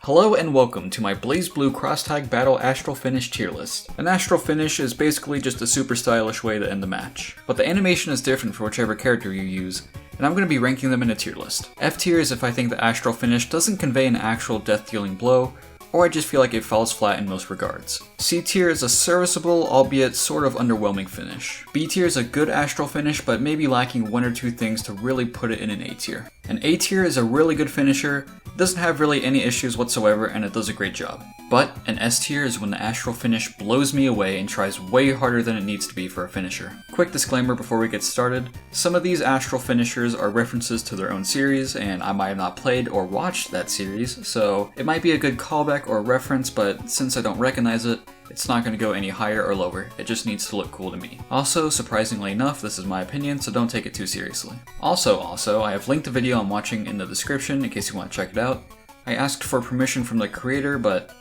Hello and welcome to my Blaze Blue Cross Tag Battle Astral Finish tier list. An Astral Finish is basically just a super stylish way to end the match, but the animation is different for whichever character you use, and I'm going to be ranking them in a tier list. F tier is if I think the Astral Finish doesn't convey an actual death-dealing blow, or I just feel like it falls flat in most regards. C tier is a serviceable, albeit sort of underwhelming finish. B tier is a good Astral Finish, but maybe lacking one or two things to really put it in an A tier. An A tier is a really good finisher, doesn't have really any issues whatsoever, and it does a great job. But an S tier is when the Astral Finish blows me away and tries way harder than it needs to be for a finisher. Quick disclaimer before we get started, some of these Astral Finishers are references to their own series, and I might have not played or watched that series, so it might be a good callback or reference, but since I don't recognize it, it's not going to go any higher or lower, it just needs to look cool to me. Also, surprisingly enough, this is my opinion, so don't take it too seriously. Also, I have linked the video I'm watching in the description in case you want to check it out. I asked for permission from the creator, but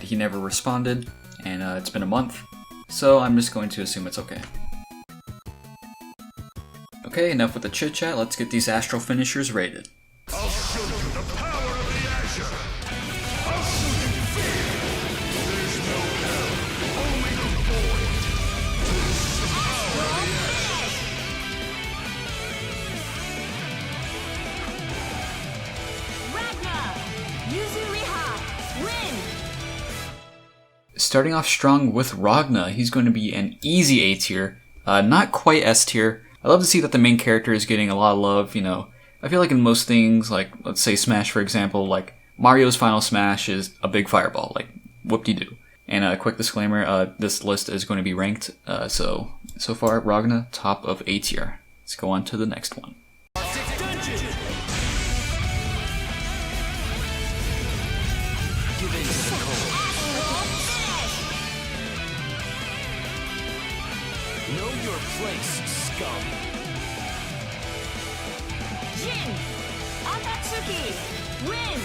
he never responded, and it's been a month, so I'm just going to assume it's okay. Okay, enough with the chit chat, let's get these Astral Finishers rated. I'll show you the power of the Azure! I'll show you fear! There's no hell, only the void! This is the power of the Azure! Ragna! Yuzuriha! Win! Starting off strong with Ragna, he's going to be an easy A tier, not quite S tier. I love to see that the main character is getting a lot of love, you know. I feel like in most things, like, let's say Smash for example, like, Mario's final Smash is a big fireball, like, whoop-de-doo. And a quick disclaimer, this list is going to be ranked, so far, Ragna, top of A tier. Let's go on to the next one. Know your place, scum. Jin! Atatsuki! Win!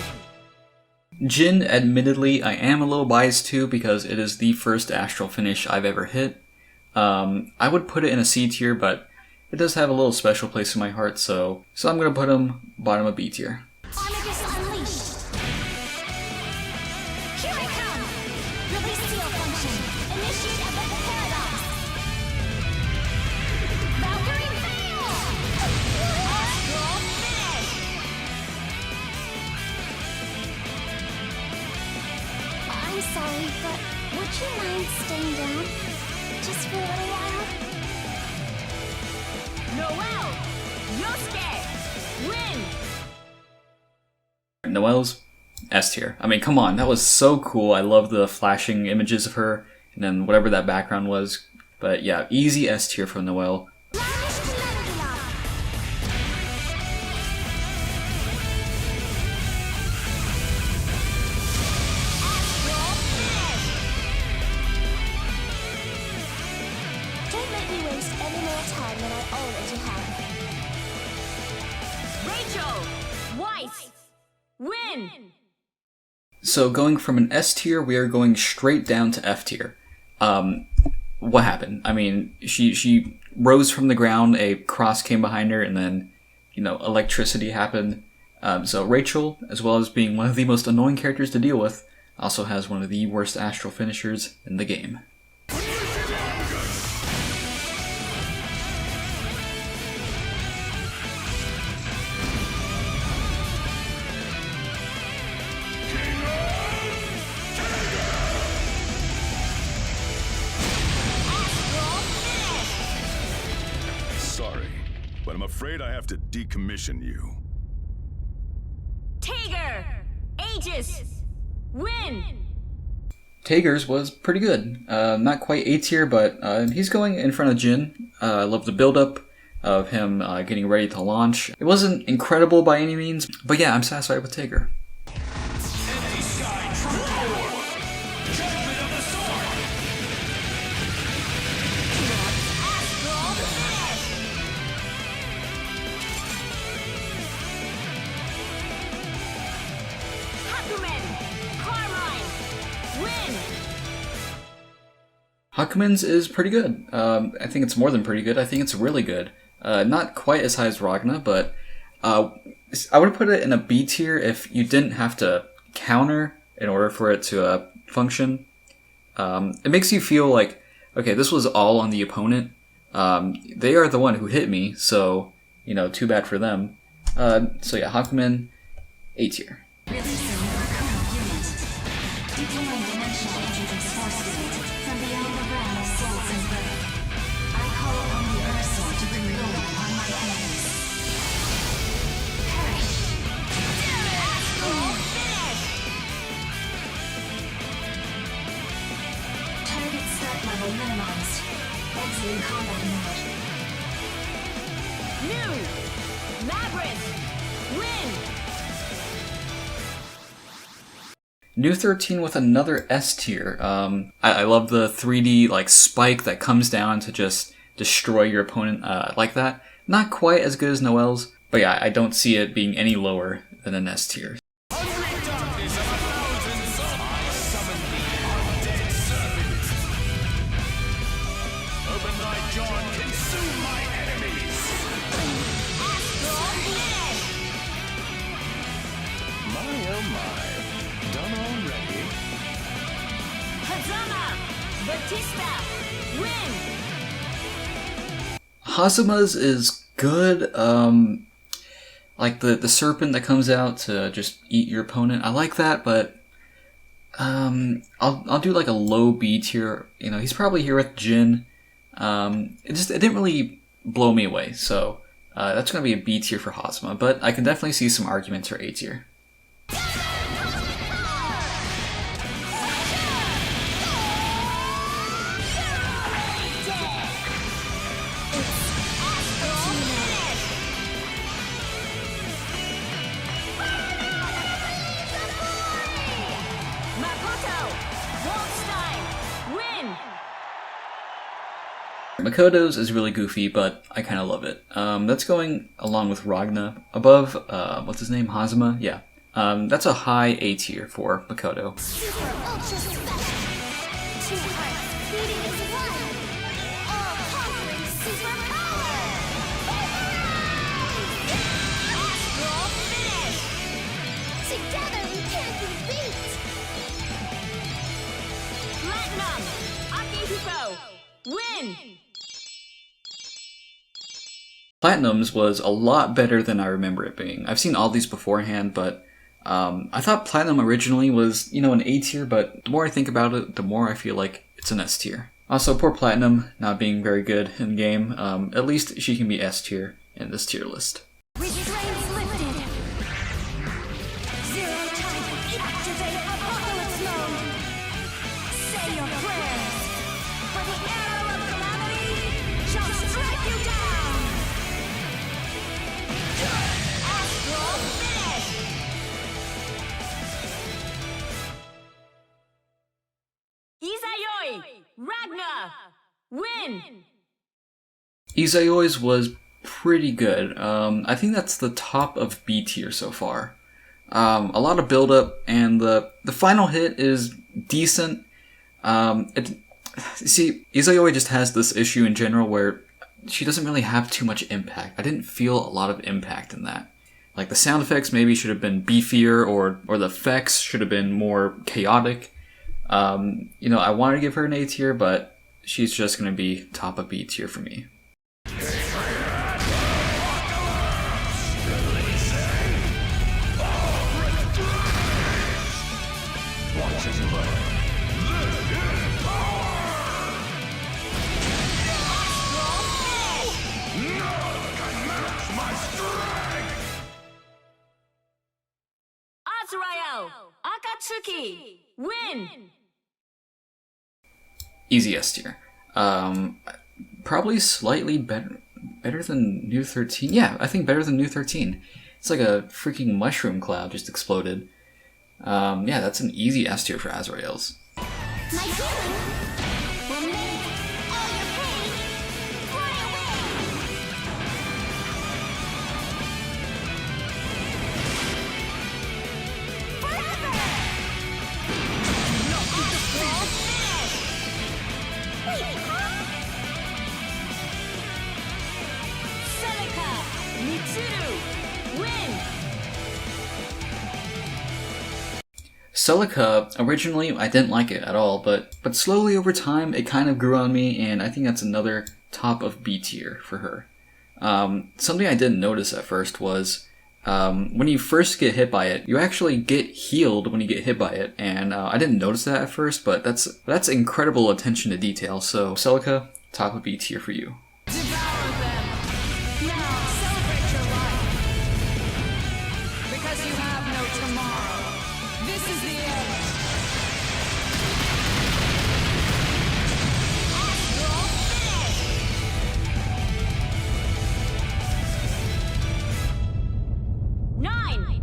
Jin, admittedly, I am a little biased too because it is the first Astral Finish I've ever hit. I would put it in a C tier, but it does have a little special place in my heart, so I'm gonna put him bottom of B tier. Aegis unleashed! Here I come! Release seal function! Initiate event paradox! Valkyrie fail! Astral finish! I'm sorry, but would you mind staying down? Just for a little while? Noel! Yosuke! Win! Noel's S tier. I mean, come on, that was so cool. I love the flashing images of her, and then whatever that background was. But yeah, easy S tier for Noel. Don't make me waste any more time than I already have. Rachel! Weiss! Win! So going from an S tier, we are going straight down to F tier. What happened? I mean, she rose from the ground, a cross came behind her, and then, you know, electricity happened. So Rachel, as well as being one of the most annoying characters to deal with, also has one of the worst Astral Finishers in the game. Sorry, but I'm afraid I have to decommission you. Tiger! Aegis! Win! Tager's was pretty good. Not quite A tier, but he's going in front of Jin. I love the build-up of him getting ready to launch. It wasn't incredible by any means, but yeah, I'm satisfied with Tager. Hakumen! Carmine! Win! Hakumen's is pretty good. I think it's more than pretty good. I think it's really good. Not quite as high as Ragna, but I would put it in a B tier if you didn't have to counter in order for it to function. It makes you feel like, okay, this was all on the opponent. They are the one who hit me, so, you know, too bad for them. So yeah, Hakumen, A tier. Releasing Merkava unit. Detailing dimensional agency's force field from beyond the realm of souls and birth. I call on the Earth Soul to bring ruin upon my enemies. Perish. Astral finish! Target start level minimized. Exiting combat mode. New! Labrys! Win! New 13 with another S tier. I love the 3D like spike that comes down to just destroy your opponent like that. Not quite as good as Noel's, but yeah, I don't see it being any lower than an S tier. Hungry darkness of 1,000 suns. I summon thee, undead serpent. Open thy jaw and consume my enemies. Astral finish! My oh my. Done already? Hazama! Vatista! Win! Hazama's is good. Like the serpent that comes out to just eat your opponent. I like that, but I'll do like a low B tier. You know, he's probably here with Jin. It didn't really blow me away, so that's gonna be a B tier for Hazama. But I can definitely see some arguments for A tier. Makoto! Waldstein! Win! Makoto's is really goofy, but I kind of love it. That's going along with Ragna. Above, what's his name? Hazama? Yeah. That's a high A tier for Makoto. Super ultra special. Two hearts beating as one. All conquering super power. Astral finish! Together we can't be beat. Platinum! Akihiko! Win! Platinum's was a lot better than I remember it being. I've seen all these beforehand, but I thought Platinum originally was, you know, an A tier, but the more I think about it, the more I feel like it's an S tier. Also, poor Platinum not being very good in game. At least she can be S tier in this tier list. Restraints lifted. Zero time. Activate apocalypse mode. Say your prayers. For the arrow of calamity shall strike you down. Astral finish! Izayoi! Ragna! Win! Izayoi's was pretty good. I think that's the top of B tier so far. A lot of build-up, and the final hit is decent. See, Izayoi just has this issue in general where she doesn't really have too much impact. I didn't feel a lot of impact in that. Like, the sound effects maybe should have been beefier, or the effects should have been more chaotic. You know, I wanted to give her an A tier, but she's just going to be top of B tier for me. Azrael! Akatsuki! Win! Easy S tier. Probably slightly better than New 13. Yeah, I think better than New 13. It's like a freaking mushroom cloud just exploded. Yeah, that's an easy S tier for Azrael's. My healing will make all your pain fly away. Forever. Wait, huh? Celica! Mitsuru! Win! Celica, originally I didn't like it at all, but slowly over time it kind of grew on me, and I think that's another top of B tier for her. Something I didn't notice at first was when you first get hit by it, you actually get healed when you get hit by it, and I didn't notice that at first, but that's incredible attention to detail. So Celica, top of B tier for you. Devour them! Now celebrate your life! Because you have no tomorrow. This is the end! Astral finish! 9!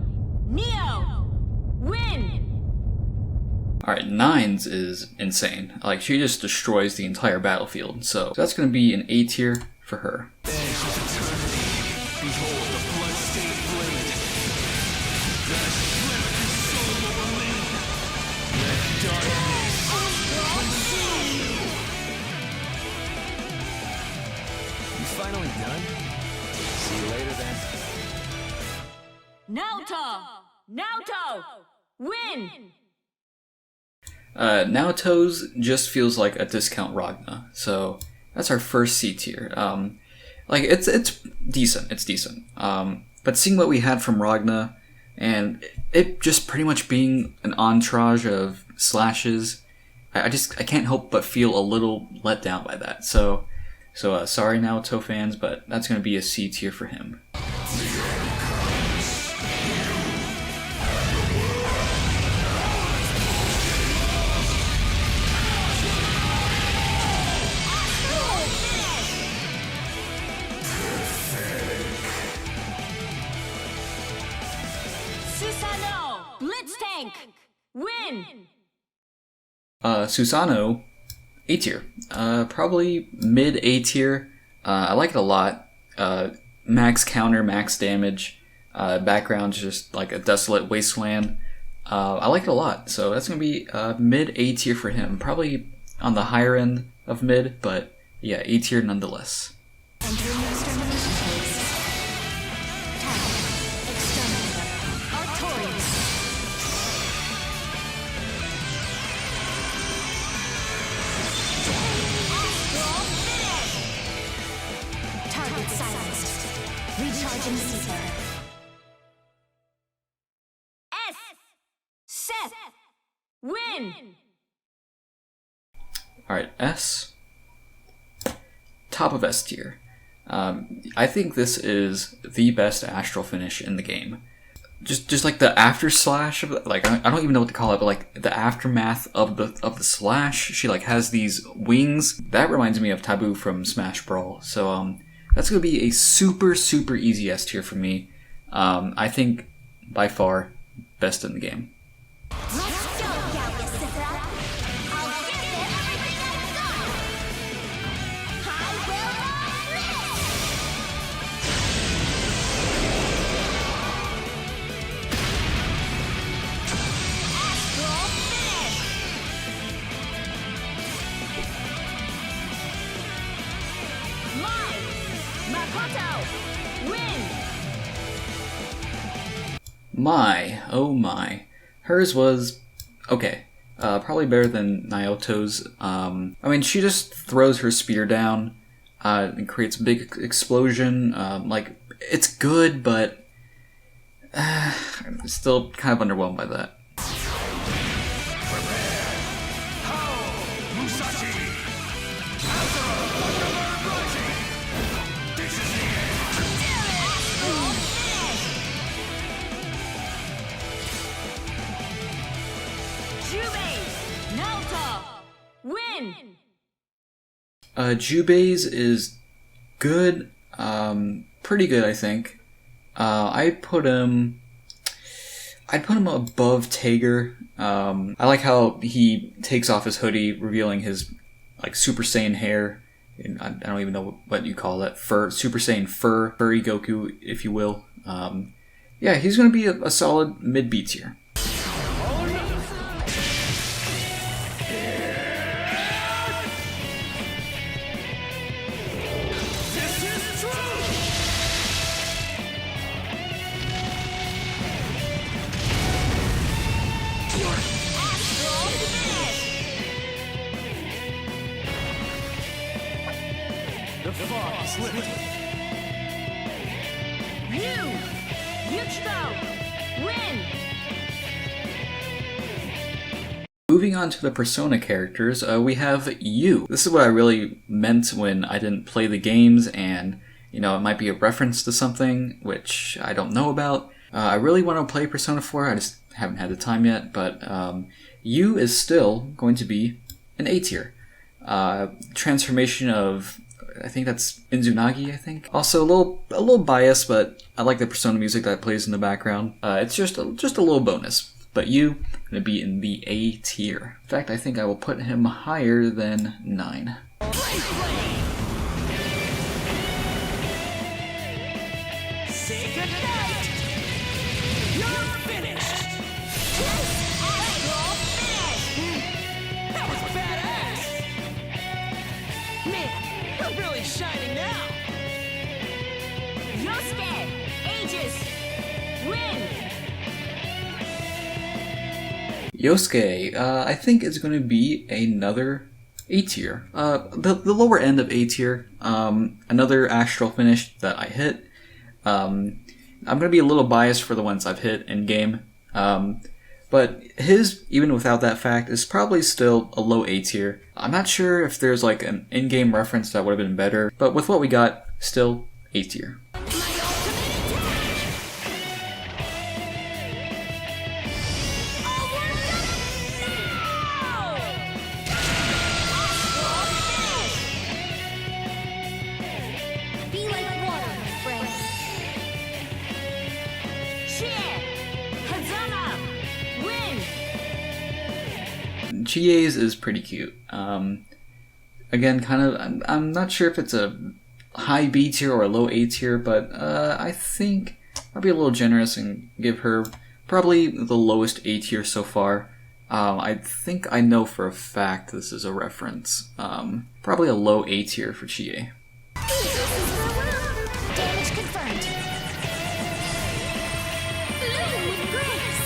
Neo! Win! Alright, 9's is insane. Like, she just destroys the entire battlefield, so that's gonna be an A tier for her. Behold the blood-stained blade. That shred his soul will remain. Let darkness consume you. You finally done? See you later then. Naoto! Win! Naoto's just feels like a discount Ragna, so that's our first C tier. Like, it's decent. But seeing what we had from Ragna, and it just pretty much being an entourage of slashes, I can't help but feel a little let down by that. So sorry Naoto fans, but that's gonna be a C tier for him. Susanoo! Blitz tank! Win! Susanoo, A tier. Probably mid A tier. I like it a lot. Max counter, max damage. Background's just like a desolate wasteland. I like it a lot. So that's going to be mid A tier for him. Probably on the higher end of mid, but yeah, A tier nonetheless. Entering the extermination phase. Target. Exterminator. Artorias. Astral finish! Target silenced. Recharging Seeker. S! Seth! Win! Alright, S. Top of S tier. I think this is the best astral finish in the game. Just like the after slash of like I don't even know what to call it, but like the aftermath of the slash, she like has these wings. That reminds me of Taboo from Smash Brawl. So that's gonna be a super easy S tier for me. I think by far best in the game. Let's go, Gallia Sithra. I'll give it everything I've got. I will Astral finish! Mine! Makoto! Win! Oh my. Hers was okay. Probably better than Naoto's. I mean, she just throws her spear down and creates a big explosion. Like, it's good, but I'm still kind of underwhelmed by that. Musashi! Azrael! Rising! This is the end! Jubei! Naoto! Win! Jubei's is good. Pretty good, I think. I'd put him above Tager. I like how he takes off his hoodie, revealing his like Super Saiyan hair. And I don't even know what you call that. Super Saiyan furry Goku, if you will. Yeah, he's gonna be a solid mid B tier. The fog is lifted. Yukiko! Win! Moving on to the Persona characters, we have you. This is what I really meant when I didn't play the games, and it might be a reference to something which I don't know about. I really want to play Persona 4, I just haven't had the time yet, but you is still going to be an A tier. Transformation of, I think that's Izunagi, I think. Also a little biased, but I like the Persona music that plays in the background. It's just a little bonus. But you going to be in the A tier. In fact, I think I will put him higher than 9. Say goodnight! You're finished! That was badass! Man, I'm really shining now! Yosuke! Aegis! Win! Yosuke, I think is going to be another A tier. The lower end of A tier. Another astral finish that I hit. I'm going to be a little biased for the ones I've hit in game. But his, even without that fact, is probably still a low A tier. I'm not sure if there's like an in-game reference that would have been better, but with what we got, still A tier. Be like water, my friend. Chie! Hazama! Win! Chie's is pretty cute. Again, kind of, I'm not sure if it's a high B tier or a low A tier, but I think I'll be a little generous and give her probably the lowest A tier so far. I think I know for a fact this is a reference. Probably a low A tier for Chie. Damage confirmed. Bloom with grace.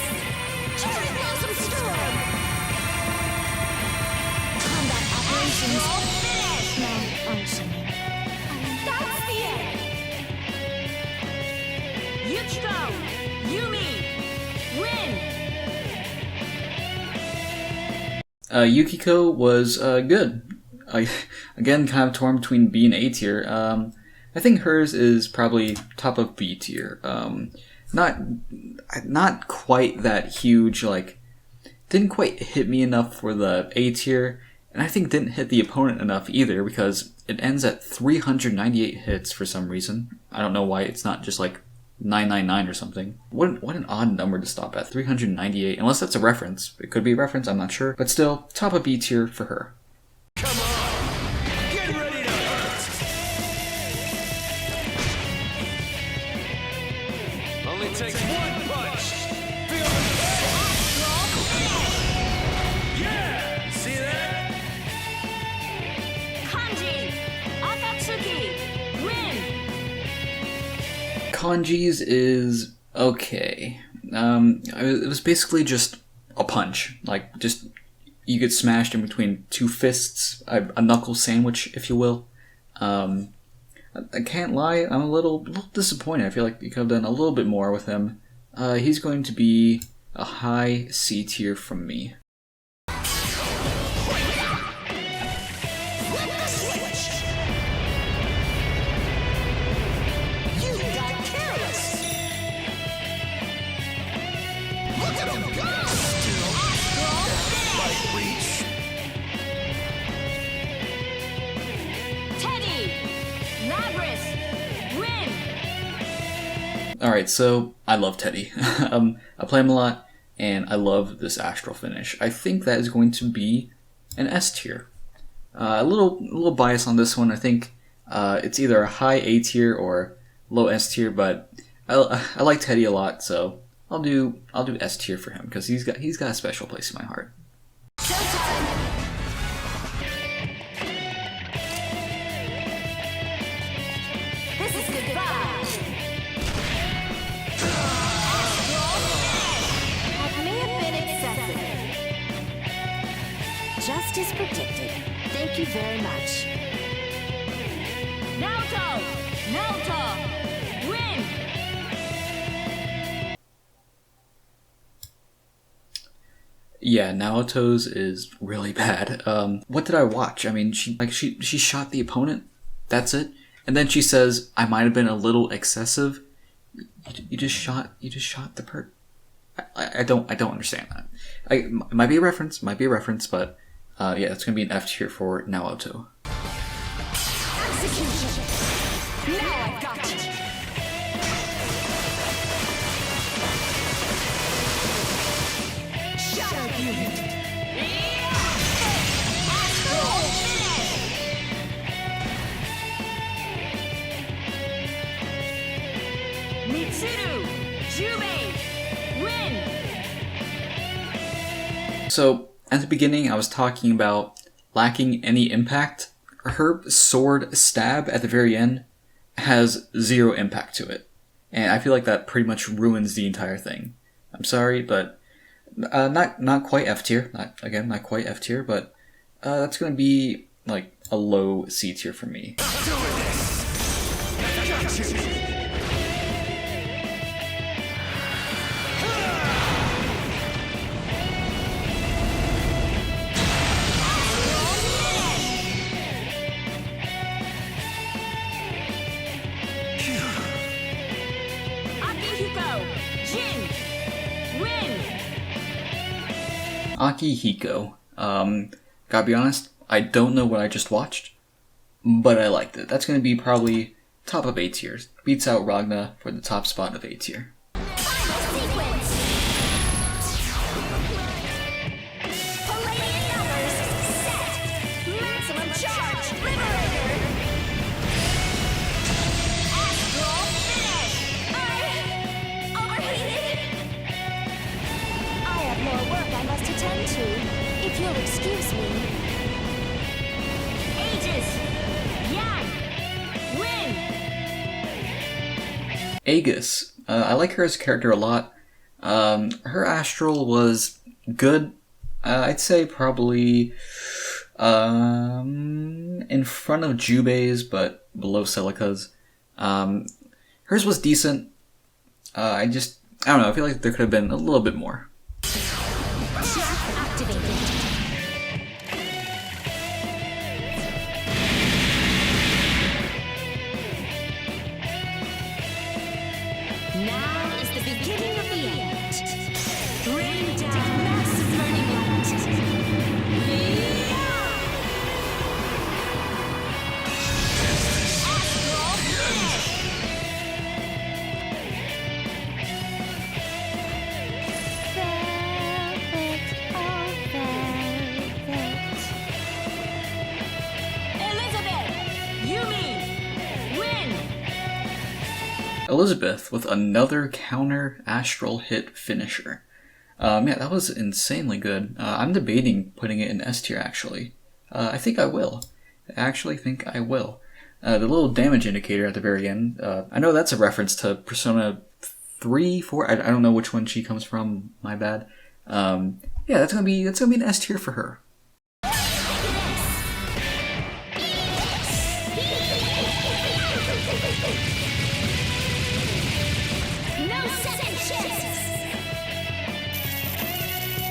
Cherry blossom storm. Combat operations malfunctioning. That's the end! Yukiko! Yumi! Win! Yukiko was good. Again, kind of torn between B and A tier. I think hers is probably top of B tier. Not quite that huge. Like, didn't quite hit me enough for the A tier, and I think didn't hit the opponent enough either because it ends at 398 hits for some reason. I don't know why it's not just like 999 or something. What an odd number to stop at, 398. Unless that's a reference. It could be a reference, I'm not sure. But still, top of B tier for her. Come on! Get ready to hurt! Only takes one punch! Feel the pain! Yeah! See that? Kanji! Akatsuki! Win! Kanji's is okay. It was basically just a punch. Like, just, you get smashed in between two fists, a knuckle sandwich, if you will. I can't lie, I'm a little disappointed. I feel like you could have done a little bit more with him. He's going to be a high C tier from me. Teddie! Labrys! Win! Alright, so I love Teddie. I play him a lot, and I love this astral finish. I think that is going to be an S tier. A little bias on this one. I think it's either a high A tier or low S tier, but I like Teddie a lot, so I'll do S tier for him because he's got a special place in my heart. This is goodbye! That may have been excessive. Just as predicted. Thank you very much. Yeah, Naoto's is really bad. What did I watch? I mean, she shot the opponent. That's it. And then she says, "I might have been a little excessive." You just shot the person. I don't understand that. It might be a reference, but yeah, it's gonna be an F tier for Naoto. Execution! Now I've got it! Shadow unit! Astral finish! Mitsuru! Jubei! Win! So, at the beginning, I was talking about lacking any impact. Her sword stab at the very end has 0 impact to it. And I feel like that pretty much ruins the entire thing. I'm sorry, but not quite F tier. Not quite F tier, but that's going to be like a low C tier for me. Akihiko! Jin! Win! Akihiko. Gotta be honest, I don't know what I just watched, but I liked it. That's going to be probably top of A tiers. Beats out Ragna for the top spot of A tier. Final sequence! Palladian numbers set! Maximum charge! Liberator! Astral finish! Overheated! I have more work I must attend to, if you'll excuse me. Aegis! Yang! Win! Aegis. I like her as a character a lot. Her Astral was good. I'd say probably in front of Jubei's, but below Celica's. Hers was decent. I don't know, I feel like there could have been a little bit more. Jack activated. Now is the beginning of the end. Rain down massive burning light. Astral finish! Elizabeth! Yumi! Win! Elizabeth with another counter Astral hit finisher. Yeah, that was insanely good. I'm debating putting it in S tier, actually. I think I will. The little damage indicator at the very end, I know that's a reference to Persona 3, 4, I don't know which one she comes from, my bad. Yeah, that's gonna be an S tier for her. No second chances!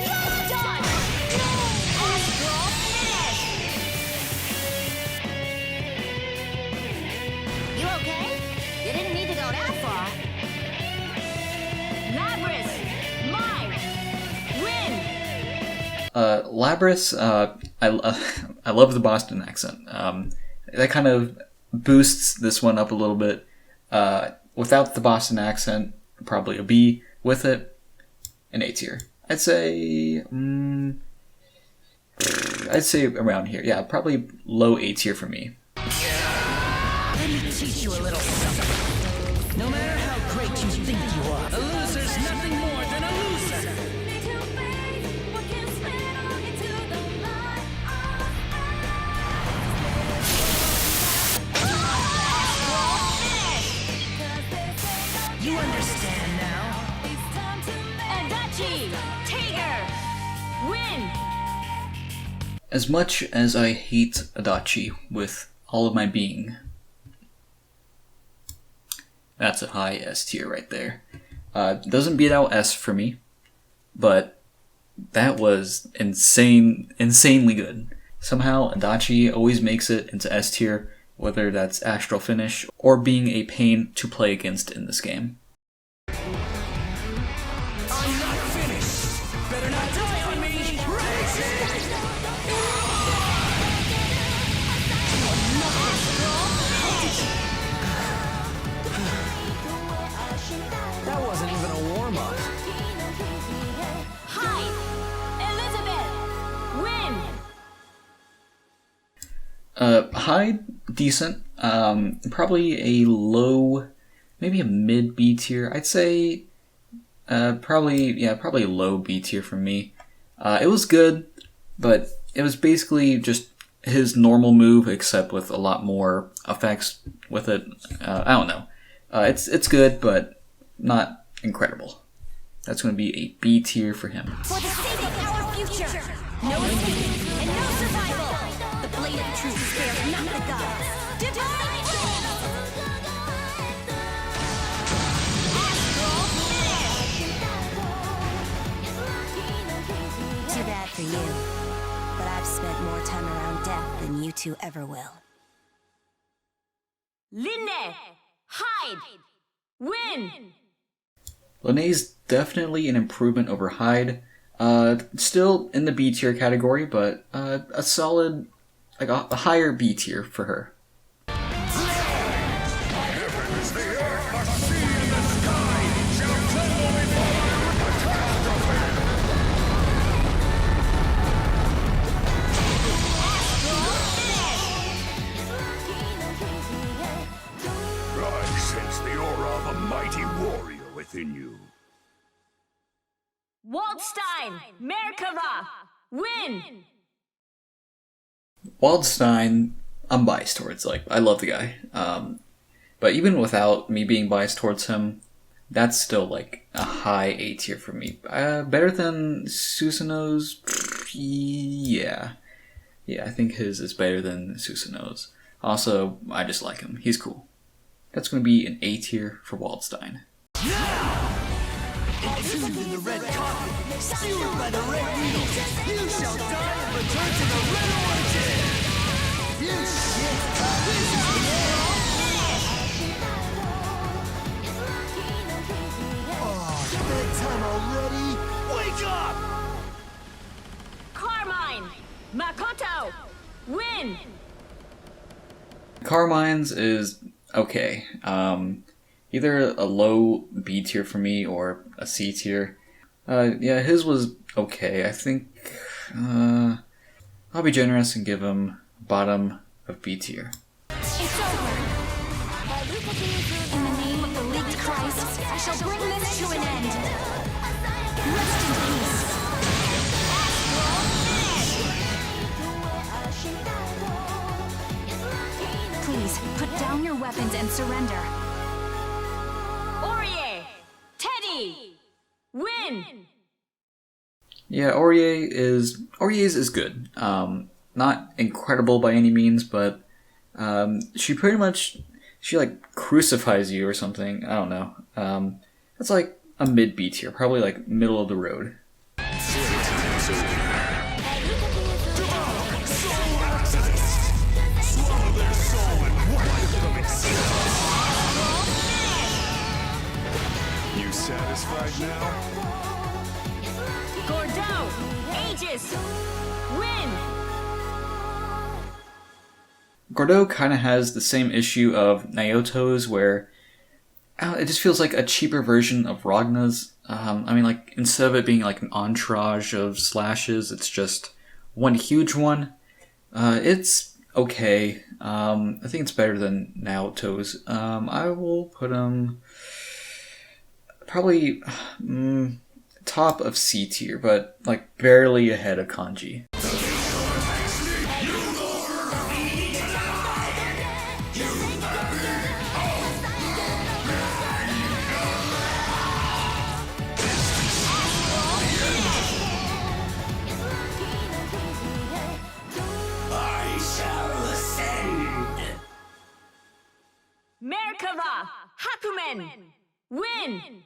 Well done! Astral finish! You okay? You didn't need to go that far. Labrys! Mine! Win! Labrys, I love the Boston accent. That kind of boosts this one up a little bit. Without the Boston accent, probably a B. With it, an A tier. I'd say around here. Yeah, probably low A tier for me. Let me teach you a little something. No matter how great you think you are, a loser's nothing more than a loser. You understand now? Adachi! Tiger! Win! As much as I hate Adachi with all of my being, that's a high S tier right there. Doesn't beat out S for me, but That was insanely good. Somehow, Adachi always makes it into S tier, whether that's Astral Finish or being a pain to play against in this game. I'm not finished. Better not die on me. That wasn't even a warm-up. Hyde! Elizabeth! Win! Hyde, decent. Probably a low, maybe a mid B tier. I'd say, probably a low B tier for me. It was good, but it was basically just his normal move, except with a lot more effects with it. I don't know. It's good, but not incredible. That's going to be a B tier for him. For the sake of our future! No escape and no survival! The blade of truth spares not the gods! Divine Too bad for you, but I've spent more time around death than you two ever will. Linne! Hyde! Win! Linne's definitely an improvement over Hyde. Still in the B tier category, but a solid, like a higher B tier for her. Heavens, the earth, the sea, and the sky shall tremble before the catastrophe! I sense the aura of a mighty warrior within you. Waldstein! Merkava! Win! Waldstein, I'm biased towards. Like, I love the guy. But even without me being biased towards him, that's still like a high A tier for me. Better than Susanoo's? Yeah. Yeah, I think his is better than Susanoo's. Also, I just like him. He's cool. That's going to be an A tier for Waldstein. Entombed in the red carpet, skewered by the red needles, you shall die and return to the red origin! You shit! This is the era! Oh, bedtime already? Wake up! Carmine! Makoto! Win! Carmine's is okay. Either a low B tier for me or a C tier. Yeah, his was okay. I think I'll be generous and give him bottom of B tier. It's over! In the name of the leaked Christ, I shall bring this to an end! Rest in peace! Please, put down your weapons and surrender. Orie! Teddie! Win! Yeah, Orie's is good. Not incredible by any means, but she like crucifies you or something. I don't know. That's like a mid B tier, probably like middle of the road. You satisfied now? Gordeau! Aegis! Win! Gordeau kind of has the same issue of Naoto's, where it just feels like a cheaper version of Ragna's. I mean, like, instead of it being like an entourage of slashes, it's just one huge one. It's okay. I think it's better than Naoto's. I will put him probably top of C tier, but like barely ahead of Kanji. Merkava! Hakumen! Win!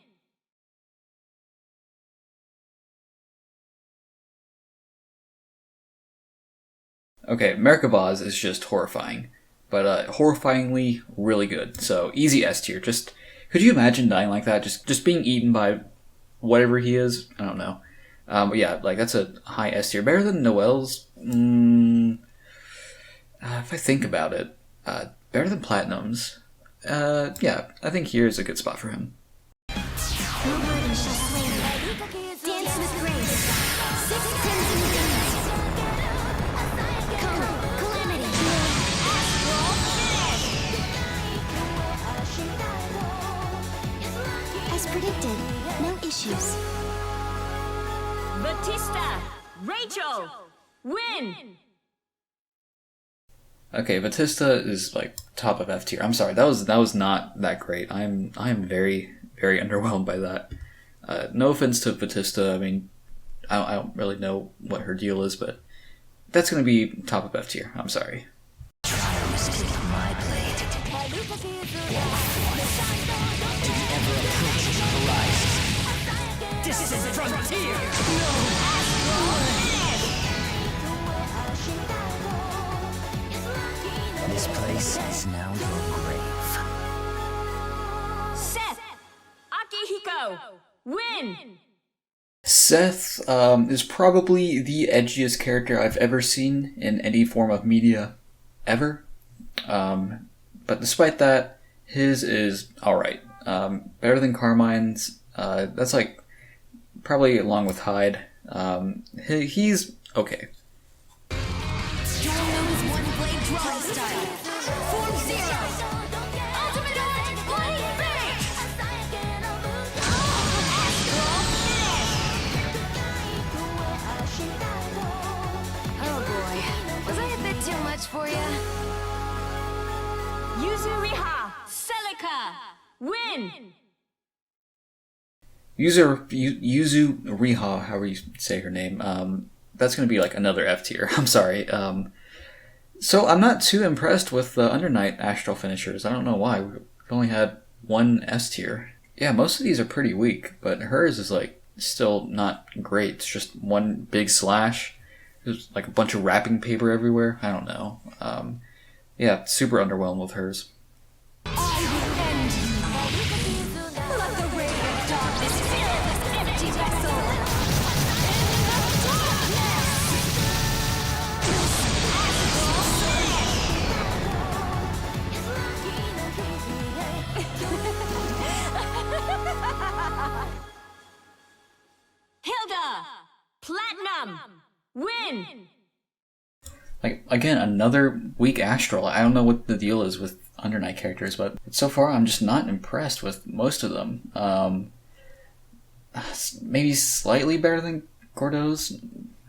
Okay, Merkava is just horrifying, but horrifyingly really good. So easy S tier. Just could you imagine dying like that? Just being eaten by whatever he is. I don't know. But yeah, like that's a high S tier. Better than Noel's. If I think about it, better than Platinum's. Yeah, I think here's a good spot for him. No burden shall slay me. Dance with grace. 6 crimson wings. Come, calamity. As predicted, no issues. Vatista, Rachel, win. Okay, Vatista is like top of F tier. I'm sorry, that was not that great. I am very underwhelmed by that. No offense to Vatista. I mean, I don't really know what her deal is, but that's going to be top of F tier. I'm sorry. This is frontier! This place is now your grave. Seth, Akihiko, win. Seth is probably the edgiest character I've ever seen in any form of media, ever. But despite that, his is alright. Better than Carmine's. That's like probably along with Hyde. He's okay. Susanoo's one-blade drawing style. Form 0. Ultimate Orange Blade Bang! Oh boy, was I a bit too much for you? Yuzuriha, Celica, win. Yuzu Riha, however you say her name, that's going to be like another F tier. I'm sorry. So I'm not too impressed with the Undernight Astral finishers. I don't know why. We've only had one S tier. Yeah, most of these are pretty weak, but hers is like still not great. It's just one big slash. There's like a bunch of wrapping paper everywhere. I don't know. Yeah, super underwhelmed with hers. Hilda, Platinum, win. Like again, another weak Astral. I don't know what the deal is with Undernight characters, but so far I'm just not impressed with most of them. Maybe slightly better than Gordeau's.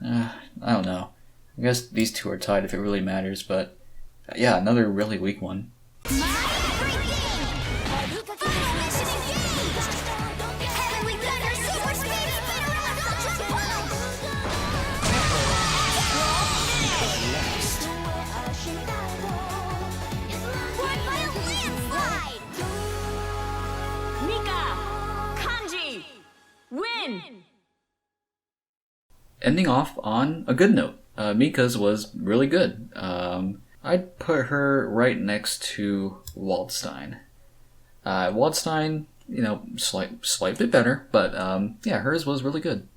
I don't know. I guess these two are tied if it really matters, but yeah, another really weak one. Win! Ending off on a good note. Mika's was really good. I'd put her right next to Waldstein. Waldstein, you know, slightly better, but yeah, hers was really good.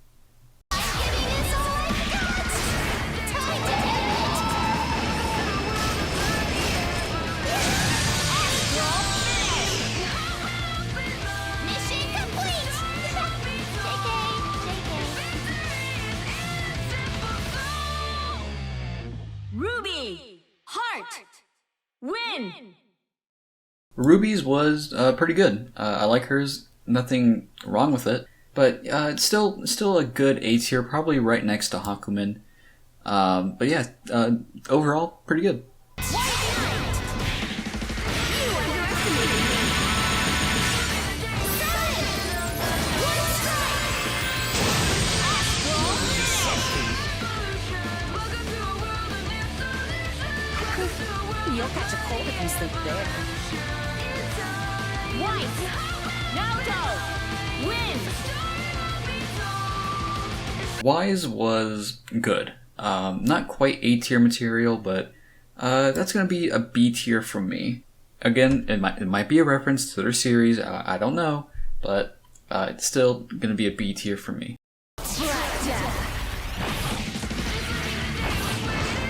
Win! Ruby's was pretty good. I like hers. Nothing wrong with it. But it's still a good A tier, probably right next to Hakumen. But yeah, overall, pretty good. You'll catch a cold if you sleep there. White! Naoto! Win! Wise was good. Not quite A tier material, but that's gonna be a B tier from me. Again, it might be a reference to their series. I don't know, but it's still gonna be a B tier for me. Black Death.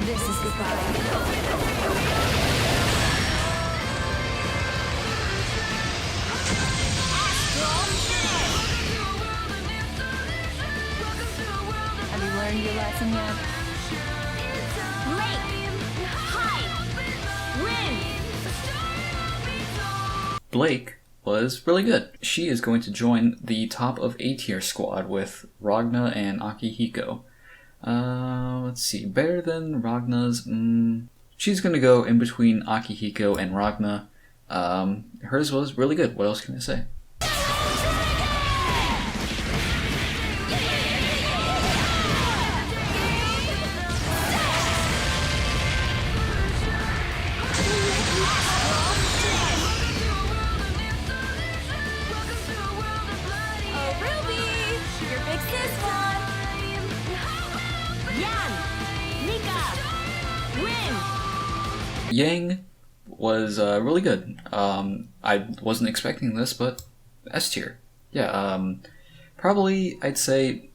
This is goodbye. Have you learned your lesson yet? Blake was really good. She is going to join the top of A tier squad with Ragna and Akihiko. Let's see, better than Ragna's. She's gonna go in between Akihiko and Ragna. Hers was really good. What else can I say? Yang was really good. I wasn't expecting this, but S tier. Yeah, probably I'd say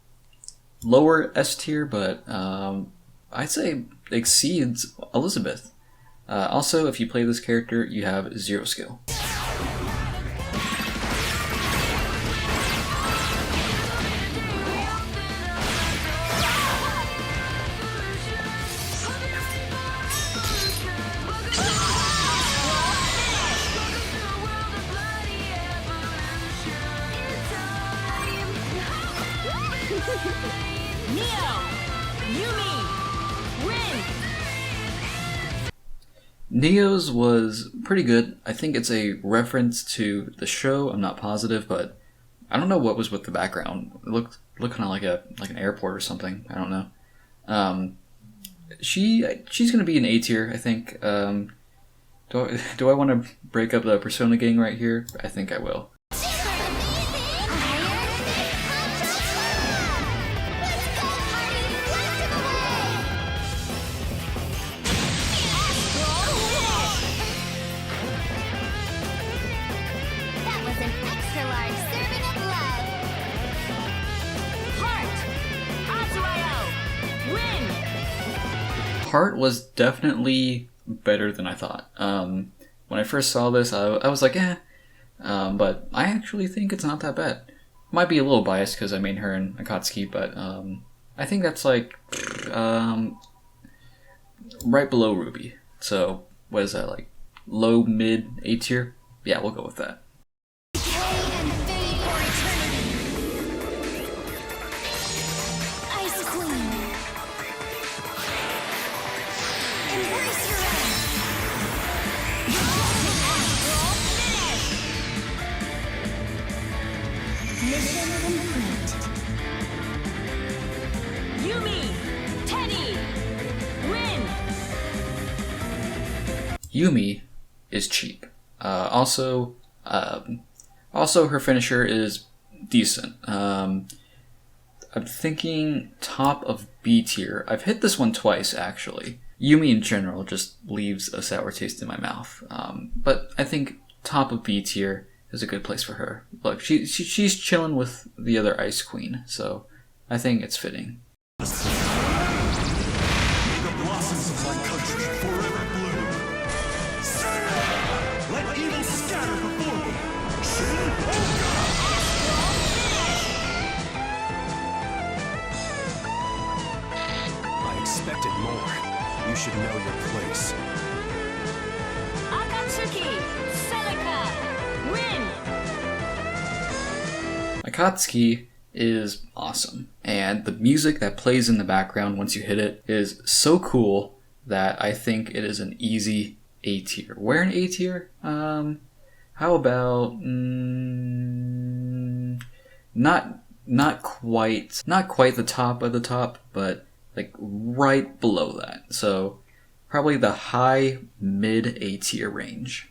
lower S tier, but I'd say exceeds Elizabeth. Also, if you play this character, you have 0 skill. Neo's was pretty good. I think it's a reference to the show. I'm not positive, but I don't know what was with the background. It looked kind of like an airport or something. I don't know. She's gonna be an A tier, I think. Do I want to break up the Persona gang right here? I think I will. Heart was definitely better than I thought. When I first saw this, I was like, but I actually think it's not that bad. Might be a little biased because I made her in Akatsuki, but I think that's like right below Ruby. So what is that, like low mid A tier? Yeah, we'll go with that. Yumi is cheap. Also, her finisher is decent. I'm thinking top of B tier. I've hit this one twice, actually. Yumi in general just leaves a sour taste in my mouth. But I think top of B tier is a good place for her. Look, she's chilling with the other Ice Queen, so I think it's fitting. The blossoms of my country forever bloom. Let evil scatter before me. I expected more. You should know your place. Akatsuki! Celica! Win! Akatsuki is awesome, and the music that plays in the background once you hit it is so cool that I think it is an easy A tier. Where an A tier? How about not quite the top of the top, but like right below that. So probably the high mid A tier range.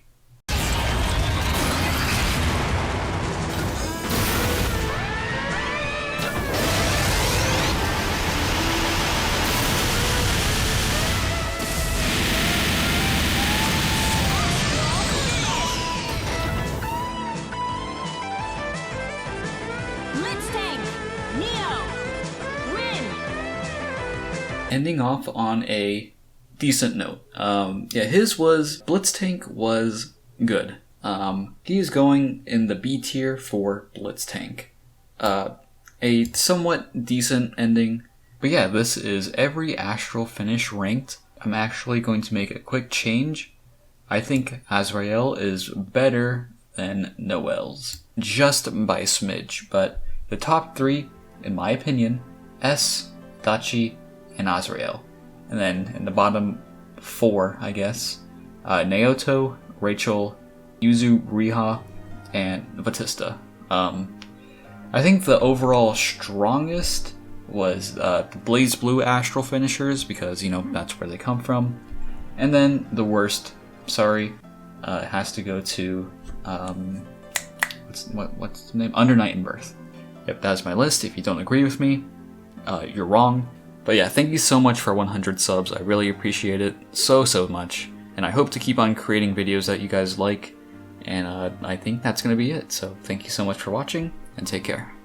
ending off on a decent note. Yeah, his was, Blitztank was good. He's going in the B tier for Blitztank. A somewhat decent ending. But yeah, this is every Astral finish ranked. I'm actually going to make a quick change. I think Azrael is better than Noel's. Just by a smidge. But the top 3, in my opinion, S, Adachi, and Azrael. And then in the bottom 4, I guess, Naoto, Rachel, Yuzu, Riha, and Vatista. I think the overall strongest was the Blaze Blue Astral finishers, because, you know, that's where they come from. And then the worst, sorry, has to go to, what's the name? Under Night and Birth. Yep, that's my list. If you don't agree with me, you're wrong. But yeah, thank you so much for 100 subs. I really appreciate it so much. And I hope to keep on creating videos that you guys like. And I think that's going to be it. So thank you so much for watching, and take care.